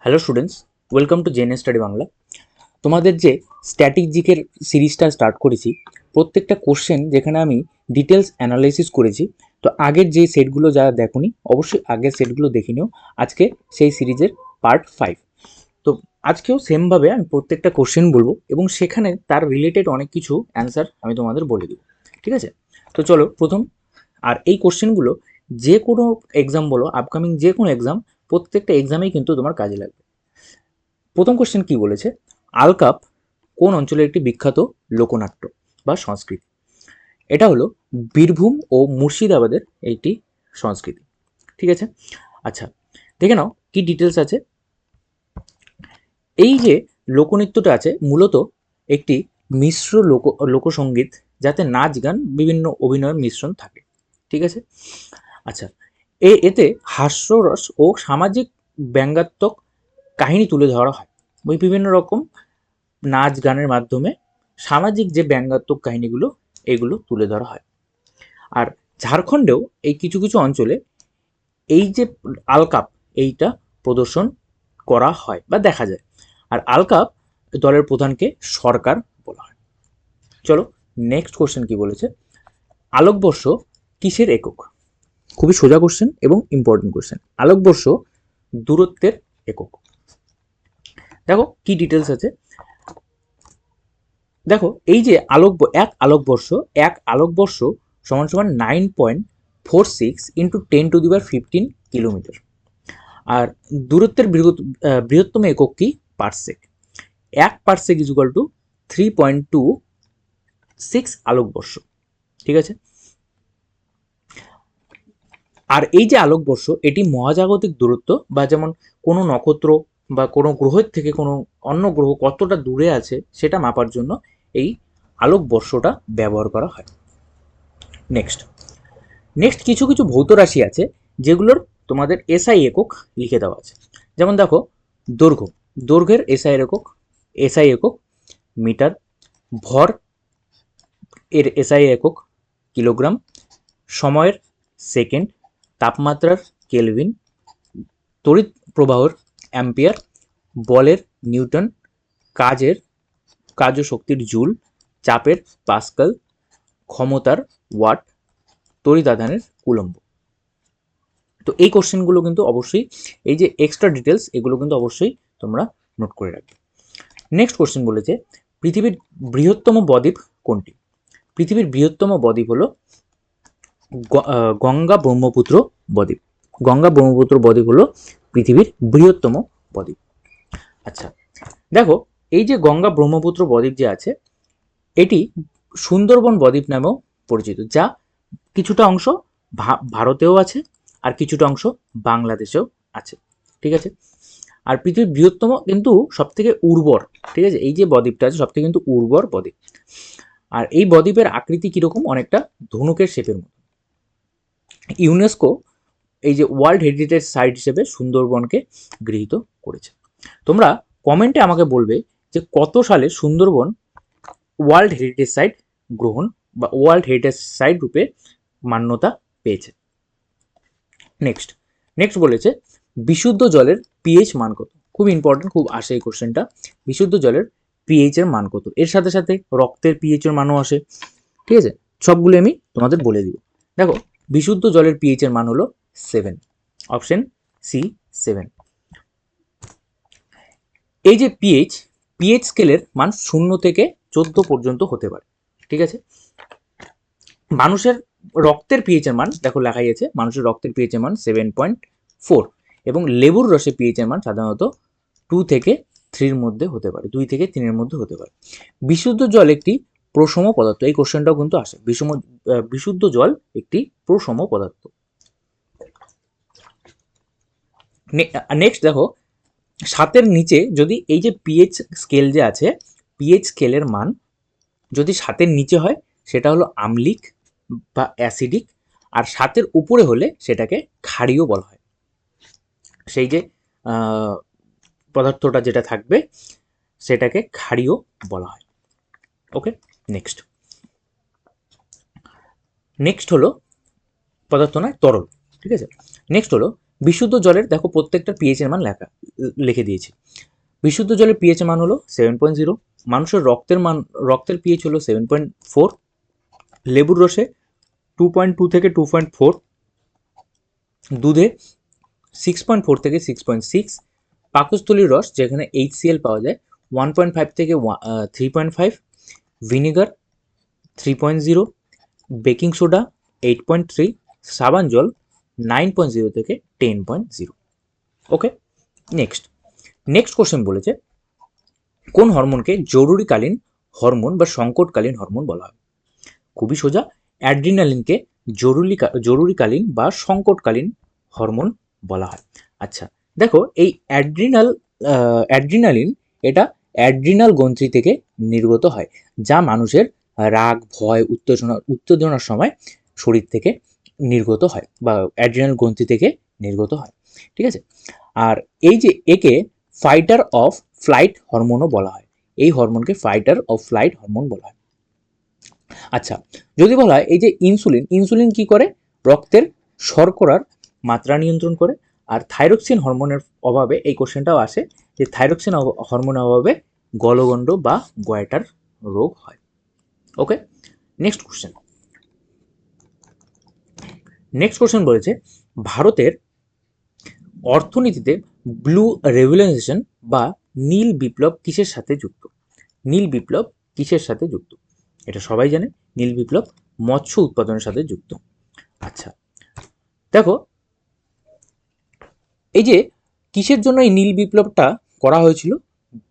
Hello students, welcome to JNS study Bangla. তোমাদের যে static জিকের সিরিজটা স্টার্ট করেছি, প্রত্যেকটা কোশ্চেন যেখানে আমি ডিটেলস অ্যানালাইসিস করেছি। তো আগের যে সেটগুলো যারা দেখোনি অবশ্যই আগের সেটগুলো দেখে নিও। আজকে সেই সিরিজের পার্ট 5। তো আজকেও সেমভাবে আমি প্রত্যেকটা কোশ্চেন বলবো এবং সেখানে তার রিলেটেড অনেক কিছু অ্যান্সার আমি তোমাদের বলে দেবো। ঠিক আছে? তো চলো প্রথম, আর এই কোশ্চেনগুলো যে কোনো এক্সাম বলো, আপকামিং যে কোনো এক্সাম, প্রত্যেকটা এক্সামেই কিন্তু তোমার কাজে লাগবে। প্রথম কোশ্চেন কি বলেছে, আলকাপ কোন অঞ্চলের একটি বিখ্যাত লোকনাট্য বা সংস্কৃতি? এটা হলো বীরভূম ও মুর্শিদাবাদের একটি সংস্কৃতি। ঠিক আছে, আচ্ছা দেখে নাও কি ডিটেলস আছে। এই যে লোকনৃত্যটা আছে মূলত একটি মিশ্র লোকসঙ্গীত, যাতে নাচ গান বিভিন্ন অভিনয়ের মিশ্রণ থাকে। ঠিক আছে, আচ্ছা এতে হাস্যরস ও সামাজিক ব্যঙ্গাত্মক কাহিনী তুলে ধরা হয়। ওই বিভিন্ন রকম নাচ গানের মাধ্যমে সামাজিক যে ব্যঙ্গাত্মক কাহিনীগুলো এগুলো তুলে ধরা হয়। আর ঝাড়খণ্ডেও এই কিছু কিছু অঞ্চলে এই যে আলকাপ এইটা প্রদর্শন করা হয় বা দেখা যায়। আর আলকাপ দলের প্রধানকে সরকার বলা হয়। চলো নেক্সট কোশ্চেন কি বলেছে, আলোকবর্ষ কিসের একক? খুবই সোজা কোশ্চেন এবং ইম্পর্টেন্ট কোশ্চেন। আলোকবর্ষ দূরত্বের একক। দেখো কি ডিটেলস আছে। দেখো এই যে এক আলোকবর্ষ সমান সমান 9.46 ইন্টু 10⁻15 কিলোমিটার। আর দূরত্বের বৃহত্তম একক কি? Parsec. 1 parsec is equal to 3.26 আলোকবর্ষ। ঠিক আছে, আর এই যে আলোকবর্ষ এটি মহাজাগতিক দূরত্ব, বা যেমন কোনো নক্ষত্র বা কোনো গ্রহের থেকে কোনো অন্য গ্রহ কতটা দূরে আছে সেটা মাপার জন্য এই আলোকবর্ষটা ব্যবহার করা হয়। নেক্সট নেক্সট কিছু কিছু ভৌত রাশি আছে যেগুলোর তোমাদের এসআই একক লিখে দেওয়া আছে। যেমন দেখো দৈর্ঘ্যের এসআই একক মিটার, ভর এর এসআই একক কিলোগ্রাম, সময়ের সেকেন্ড, তাপমাত্রার কেলভিন, তড়িৎ প্রবাহের অ্যাম্পিয়ার, বলের নিউটন, কার্য শক্তির জুল, চাপের পাস্কাল, ক্ষমতার ওয়াট, তড়িৎ-আধানের কুলম্ব। তো এই কোশ্চেনগুলো কিন্তু অবশ্যই, এই যে এক্সট্রা ডিটেলস এগুলো কিন্তু অবশ্যই তোমরা নোট করে রাখবে। নেক্সট কোশ্চেন বলেছে, পৃথিবীর বৃহত্তম বদ্বীপ কোনটি? পৃথিবীর বৃহত্তম বদ্বীপ হলো গঙ্গা ব্রহ্মপুত্র বদ্বীপ। গঙ্গা ব্রহ্মপুত্র বদ্বীপ হলো পৃথিবীর বৃহত্তম বদ্বীপ। আচ্ছা দেখো এই যে গঙ্গা ব্রহ্মপুত্র বদ্বীপ যে আছে এটি সুন্দরবন বদ্বীপ নামেও পরিচিত, যা কিছুটা অংশ ভারতেও আছে আর কিছুটা অংশ বাংলাদেশেও আছে। ঠিক আছে, আর পৃথিবীর বৃহত্তম কিন্তু সব থেকে উর্বর, ঠিক আছে, এই যে বদ্বীপটা আছে সব থেকে কিন্তু উর্বর বদ্বীপ। আর এই বদ্বীপের আকৃতি কিরকম? অনেকটা ধনুকের শেপের মতো। ইউনেস্কো এই যে ওয়ার্ল্ড হেরিটেজ সাইট হিসেবে সুন্দরবনকে গৃহীত করেছে। তোমরা কমেন্টে আমাকে বলবে যে কত সালে সুন্দরবন ওয়ার্ল্ড হেরিটেজ সাইট গ্রহণ বা ওয়ার্ল্ড হেরিটেজ সাইট রূপে মান্যতা পেয়েছে। নেক্সট বলেছে, বিশুদ্ধ জলের পিএইচ মান কত? খুব ইম্পর্টেন্ট, খুব আসে এই কোশ্চেনটা। বিশুদ্ধ জলের পিএইচ এর মান কত? এর সাথে সাথে রক্তের পিএইচ এর মানও আসে। ঠিক আছে, সবগুলো আমি তোমাদের বলে দিব। দেখো বিশুদ্ধ জলের পিএইচ এর মান হলো 7, অপশন সি 7। এই যে পিএইচ স্কেলের মান 0 থেকে 14 পর্যন্ত হতে পারে। ঠিক আছে, মানুষের রক্তের পিএইচ এর মান দেখো লেখাই আছে, মানুষের রক্তের পিএইচ এর মান 7.4 এবং লেবুর রসে পিএইচ এর মান সাধারণত 2 থেকে 3 মধ্যে হতে পারে, 2 থেকে 3 মধ্যে হতে পারে। বিশুদ্ধ জল একটি প্রসম পদার্থ, এই কোশ্চেনটাও কিন্তু আসে। বিশুদ্ধ জল একটি প্রসম পদার্থ। নেক্সট দেখো 7-এর নিচে যদি এই যে পিএইচ স্কেল যে আছে, পিএইচ স্কেলের মান যদি 7-এর নিচে হয় সেটা হলো আম্লিক বা অ্যাসিডিক, আর 7-এর উপরে হলে সেটাকে ক্ষারীয় বলা হয়। সেই যে পদার্থটা যেটা থাকবে সেটাকে ক্ষারীয় বলা হয়। ওকে, নেক্সট হলো পদার্থ নয় তরল। ঠিক আছে, নেক্সট হলো বিশুদ্ধ জলের দেখো প্রত্যেকটা পিএইচ এর মান লিখে দিয়েছি। বিশুদ্ধ জলের পিএইচ এর মান হলো 7.0, মানুষের রক্তের পিএইচ হলো 7.4, লেবুর রসে 2.2 থেকে 2.4, দুধে 6.4 থেকে 6.6, পাকস্থলীর রস যেখানে HCl পাওয়া যায় 1.5 থেকে 3.5, ভিনেগার 3.0, বেকিং সোডা 8.3, সাবান জল 9.0 থেকে 10.0। ওকে, নেক্সট কোশ্চেন বলেছে কোন হরমোনকে জরুরিকালীন হরমোন বা সংকটকালীন হরমোন বলা হয়? খুবই সোজা, অ্যাড্রিনালিনকে জরুরিকালীন বা সংকটকালীন হরমোন বলা হয়। আচ্ছা দেখো, এই অ্যাড্রিনালিন এটা অ্যাড্রিনাল গ্রন্থি থেকে নির্গত হয়, যা মানুষের রাগ, ভয়, উত্তেজনার সময় শরীর থেকে নির্গত হয় বা অ্যাড্রিনাল গ্রন্থি থেকে নির্গত হয়। ঠিক আছে, আর এই যে একে ফাইটার অফ ফ্লাইট হরমোনও বলা হয়, এই হরমোনকে ফাইটার অফ ফ্লাইট হরমোন বলা হয়। আচ্ছা, যদি বলা হয় এই যে ইনসুলিন কি করে? রক্তের শর্করার মাত্রা নিয়ন্ত্রণ করে। আর থাইরক্সিন হরমোনের অভাবে, এই কোশ্চেনটাও আসে যে থাইরক্সিন হরমোনের অভাবে গলগণ্ড বা গয়টার রোগ হয়। ওকে, নেক্সট কোশ্চেন বলেছে ভারতের অর্থনীতিতে ব্লু রেভলিউশন বা নীল বিপ্লব কিসের সাথে যুক্ত? নীল বিপ্লব কিসের সাথে যুক্ত? এটা সবাই জানে, নীল বিপ্লব মৎস্য উৎপাদনের সাথে যুক্ত। আচ্ছা দেখো, এই যে কিসের জন্য এই নীল বিপ্লবটা করা হয়েছিল?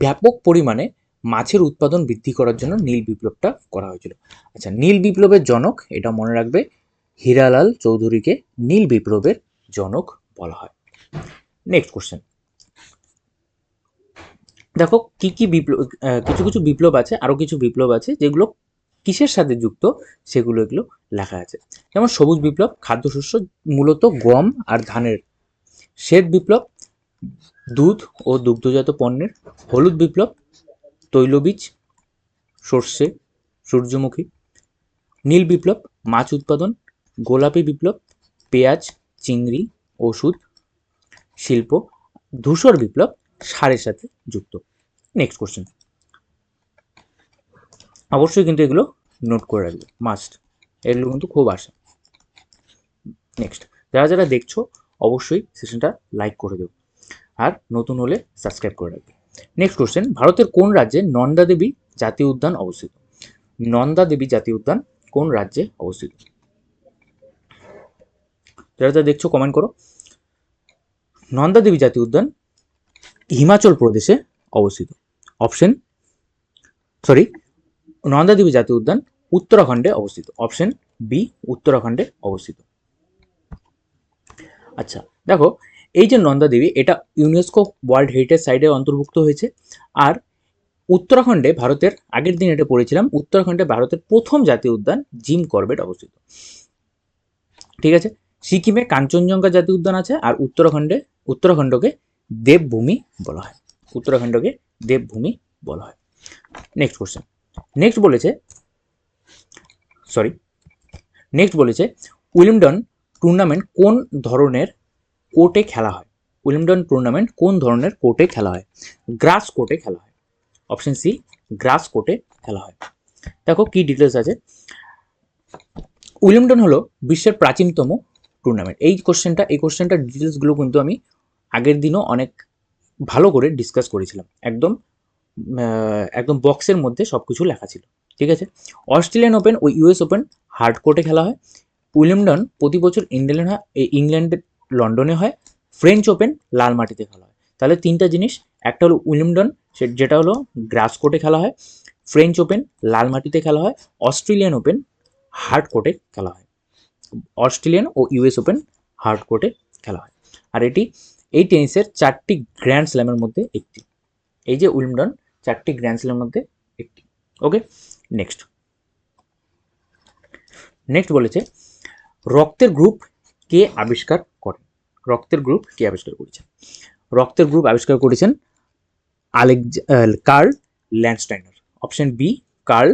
ব্যাপক পরিমাণে মাছের উৎপাদন বৃদ্ধি করার জন্য নীল বিপ্লবটা করা হয়েছিল। আচ্ছা, নীল বিপ্লবের জনক, এটা মনে রাখবে, হীরালাল চৌধুরীকে নীল বিপ্লবের জনক বলা হয়। নেক্সট কোশ্চেন দেখো, কি বিপ্লব, কিছু বিপ্লব আছে, আরো কিছু বিপ্লব আছে যেগুলো কিসের সাথে যুক্ত, সেগুলো এগুলো লেখা আছে। যেমন সবুজ বিপ্লব, খাদ্যশস্য মূলত গম আর ধানের। শ্বেত বিপ্লব, দুধ ও দুগ্ধজাত পণ্যের। হলুদ বিপ্লব, তৈলবীজ, সর্ষে, সূর্যমুখী। নীল বিপ্লব, মাছ উৎপাদন। গোলাপি বিপ্লব, পেঁয়াজ, চিংড়ি, ওষুধ, শিল্প। ধূসর বিপ্লব, সারের সাথে যুক্ত। নেক্সট কোশ্চেন, অবশ্যই কিন্তু এগুলো নোট করে রাখবে, মাস্ট, এগুলো কিন্তু খুব আসে। নেক্সট, যারা দেখছো অবশ্যই সেশনটা লাইক করে দেবো, আর নতুন হলে সাবস্ক্রাইব করে রাখবে। নেক্সট কোশ্চেন, ভারতের কোন রাজ্যে নন্দা দেবী জাতীয় উদ্যান অবস্থিত? নন্দা দেবী জাতীয় উদ্যান কোন রাজ্যে অবস্থিত? যারা দেখছো কমেন্ট করো। নন্দা দেবী জাতীয় উদ্যান হিমাচল প্রদেশে অবস্থিত। নন্দা দেবী জাতীয় উদ্যান উত্তরাখণ্ডে অবস্থিত। অপশন বি, উত্তরাখণ্ডে অবস্থিত। আচ্ছা দেখো, এই যে নন্দা দেবী, এটা ইউনেস্কো ওয়ার্ল্ড হেরিটেজ সাইটে অন্তর্ভুক্ত হয়েছে। আর উত্তরাখণ্ডে ভারতের, আগের দিন এটা পড়েছিলাম, উত্তরাখণ্ডে ভারতের প্রথম জাতীয় উদ্যান জিম করবেট অবস্থিত। ঠিক আছে, সিকিমে কাঞ্চনজঙ্ঘা জাতীয় উদ্যান আছে। আর উত্তরাখণ্ডকে দেবভূমি বলা হয়। উত্তরাখণ্ডকে দেবভূমি বলা হয়। নেক্সট কোশ্চেন, নেক্সট বলেছে উইম্বলডন টুর্নামেন্ট কোন ধরনের কোর্টে খেলা হয়? উইম্বলডন টুর্নামেন্ট কোন ধরনের কোর্টে খেলা হয়? গ্রাস কোর্টে খেলা হয়। অপশন সি, গ্রাস কোর্টে খেলা হয়। দেখো কি ডিটেলস আছে। উইম্বলডন হলো বিশ্বের প্রাচীনতম টুর্নামেন্ট। এই কোশ্চেনটার ডিটেলসগুলো কিন্তু আমি আগের দিনও অনেক ভালো করে ডিসকাস করেছিলাম, একদম বক্সের মধ্যে সবকিছু লেখা ছিল। ঠিক আছে, অস্ট্রেলিয়ান ওপেন ও ইউএস ওপেন হার্ড কোর্টে খেলা হয়। উইম্বলডন প্রতি বছর ইংল্যান্ডের লন্ডনে হয়। ফ্রেঞ্চ ওপেন লাল মাটিতে খেলা হয়। তাহলে তিনটা জিনিস, একটা হলো উইম্বলডন, যেটা হলো গ্রাস কোর্টে খেলা হয়। ফ্রেঞ্চ ওপেন লাল মাটিতে খেলা হয়। অস্ট্রেলিয়ান ওপেন হার্ড কোর্টে খেলা হয়। অস্ট্রেলিয়ান ও ইউএস ওপেন হার্ড কোর্টে খেলা হয়। আর এই টেনিসের 4টি গ্র্যান্ড স্ল্যামের মধ্যে একটি। এই যে উইম্বলডন 4টি গ্র্যান্ড স্ল্যামের মধ্যে একটি। ওকে, নেক্সট বলেছে রক্তের গ্রুপ কে আবিষ্কার করেন? রক্তের গ্রুপ কে আবিষ্কার করেছেন? রক্তের গ্রুপ আবিষ্কার করেছেন Karl Landsteiner. Option B, Karl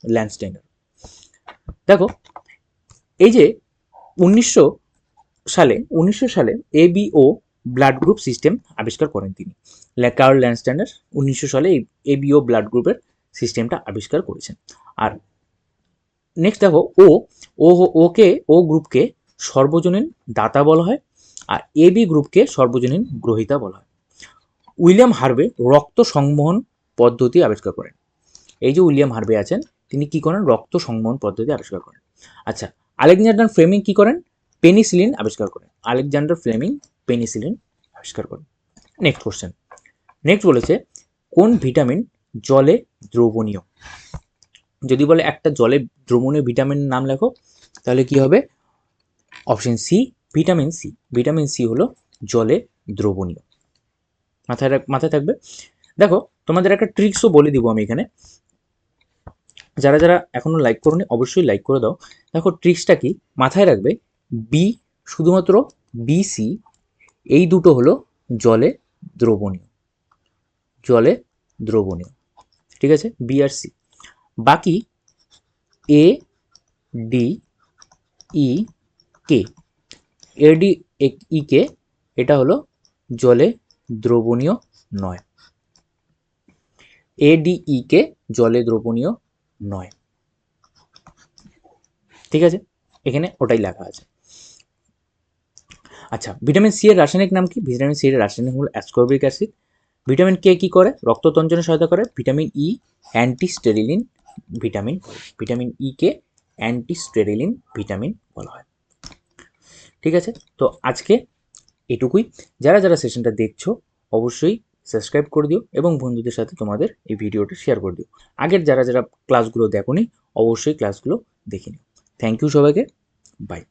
Landsteiner. দেখো, এই যে 1900 1900 সালে এবিও ব্লাড গ্রুপ সিস্টেম আবিষ্কার করেন তিনি। কার্ল ল্যান্ডস্ট্যান্ডার 1900 সালে এই এবিও ব্লাড গ্রুপের সিস্টেমটা আবিষ্কার করেছেন। আর নেক্সট দেখো ওকে ও গ্রুপকে সর্বজনীন দাতা বলা হয়, আর এবি গ্রুপকে সর্বজনীন গ্রহীতা বলা হয়। উইলিয়াম হার্ভে রক্ত সংবহন পদ্ধতি আবিষ্কার করেন। এই যে উইলিয়াম হার্ভে আছেন, তিনি কি করেন? রক্ত সংবহন পদ্ধতি আবিষ্কার করেন। আচ্ছা, আলেকজান্ডার ফ্লেমিং কি করেন? পেনিসিলিন আবিষ্কার করেন। আলেকজান্ডার ফ্লেমিং পেনিসিলিন আবিষ্কার করেন। নেক্সট কোশ্চেন, নেক্সট বলেছে কোন ভিটামিন জলে দ্রবণীয়? যদি বলে একটা জলে দ্রবণীয় ভিটামিনের নাম লেখো, তাহলে কি হবে? Option C, vitamin C. Vitamin C হলো জলে দ্রবণীয়। মাথায় থাকবে। দেখো, তোমাদের একটা ট্রিক্সও বলে দিব আমি এখানে। যারা যারা এখনো লাইক করোনি অবশ্যই লাইক করে দাও। দেখো ট্রিক্সটা কি, মাথায় রাখবে বি, শুধুমাত্র বি সি এই দুটো হলো জলে দ্রবণীয়, জলে দ্রবণীয়, ঠিক আছে? বি আর সি। বাকি A D E K, A D E কে এটা হলো জলে দ্রবণীয় নয়। এ ডি ই কে জলে দ্রবণীয় নয়, ঠিক আছে? এখানে ওটাই লেখা আছে। আচ্ছা, ভিটামিন সি এর রাসায়নিক নাম কি? ভিটামিন সি এর রাসায়নিক হলো অ্যাসকর্বিক অ্যাসিড। ভিটামিন কে কি করে? রক্ত তঞ্চনে সহায়তা করে। Vitamin E antisterility vitamin, vitamin E কে অ্যান্টিস্টেরিলিন ভিটামিন বলা হয়, ঠিক আছে? তো আজকে এটুকুই। যারা যারা সেশনটা দেখছো অবশ্যই সাবস্ক্রাইব করে দিও এবং বন্ধুদের সাথে তোমাদের এই ভিডিওটা শেয়ার করে দিও। আগের যারা যারা ক্লাসগুলো দেখোনি অবশ্যই ক্লাসগুলো দেখে নিও। থ্যাংক ইউ সবাইকে, বাই।